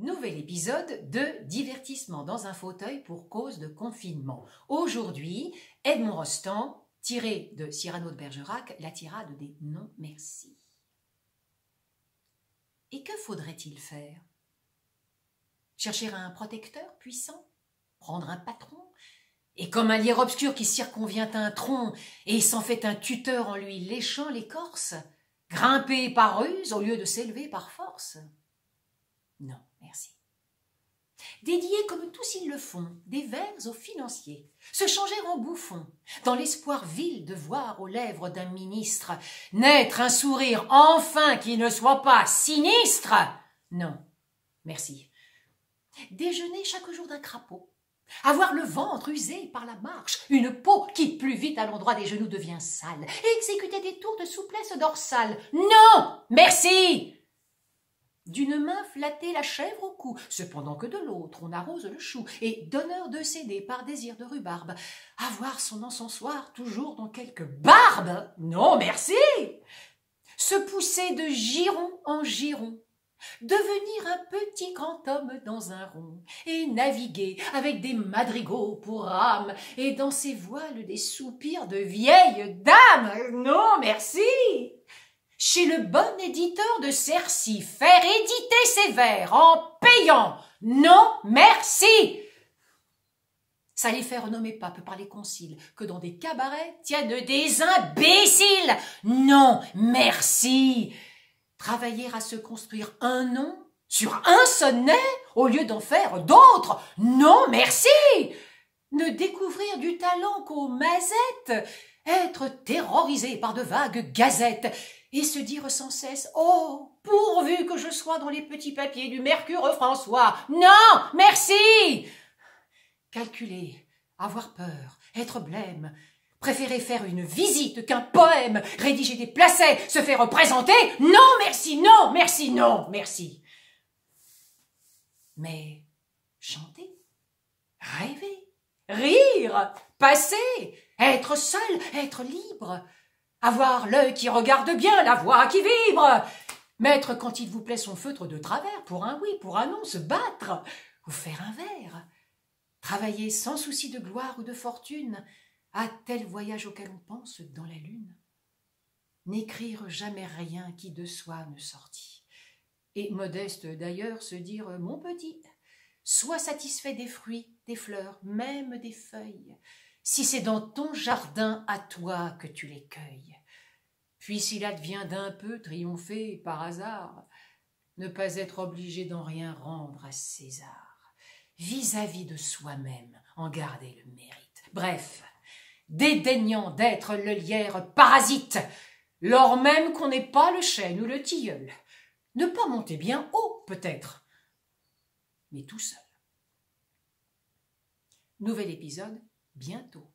Nouvel épisode de divertissement dans un fauteuil pour cause de confinement. Aujourd'hui, Edmond Rostand, tiré de Cyrano de Bergerac, la tirade des non merci. Et que faudrait-il faire? Chercher un protecteur puissant? Prendre un patron? Et comme un lierre obscur qui circonvient un tronc et s'en fait un tuteur en lui léchant l'écorce? Grimper par ruse au lieu de s'élever par force? Non, merci. Dédier comme tous ils le font, des vers aux financiers, se changer en bouffon, dans l'espoir vil de voir aux lèvres d'un ministre naître un sourire enfin qui ne soit pas sinistre. Non, merci. Déjeuner chaque jour d'un crapaud, avoir le ventre usé par la marche, une peau qui plus vite à l'endroit des genoux devient sale, exécuter des tours de souplesse dorsale. Non, merci. D'une main flatter la chèvre au cou, cependant que de l'autre on arrose le chou, et d'honneur de céder par désir de rhubarbe, avoir son encensoir toujours dans quelque barbe. Non, merci. Se pousser de giron en giron, devenir un petit grand homme dans un rond, et naviguer avec des madrigaux pour âme, et dans ses voiles des soupirs de vieilles dames. Non, merci. Chez le bon éditeur de Cercy, faire éditer ses vers en payant. Non, merci. Ça les fait renommer pape par les conciles, que dans des cabarets tiennent des imbéciles. Non, merci. Travailler à se construire un nom sur un sonnet au lieu d'en faire d'autres. Non, merci. Ne découvrir du talent qu'aux mazettes, être terrorisé par de vagues gazettes, et se dire sans cesse « Oh, pourvu que je sois dans les petits papiers du Mercure François !» Non, merci. Calculer, avoir peur, être blême, préférer faire une visite qu'un poème, rédiger des placets, se faire représenter. Non, merci, non, merci, non, merci. Mais chanter, rêver, rire, passer, être seul, être libre, avoir l'œil qui regarde bien, la voix qui vibre, mettre quand il vous plaît son feutre de travers, pour un oui, pour un non, se battre, ou faire un vers, travailler sans souci de gloire ou de fortune, à tel voyage auquel on pense dans la lune, n'écrire jamais rien qui de soi ne sortit, et modeste d'ailleurs se dire « Mon petit, sois satisfait des fruits, des fleurs, même des feuilles, si c'est dans ton jardin à toi que tu les cueilles. Puis s'il advient d'un peu triompher par hasard, ne pas être obligé d'en rien rendre à César, vis-à-vis de soi-même en garder le mérite. Bref, dédaignant d'être le lierre parasite, lors même qu'on n'est pas le chêne ou le tilleul, ne pas monter bien haut peut-être, mais tout seul. Nouvel épisode bientôt.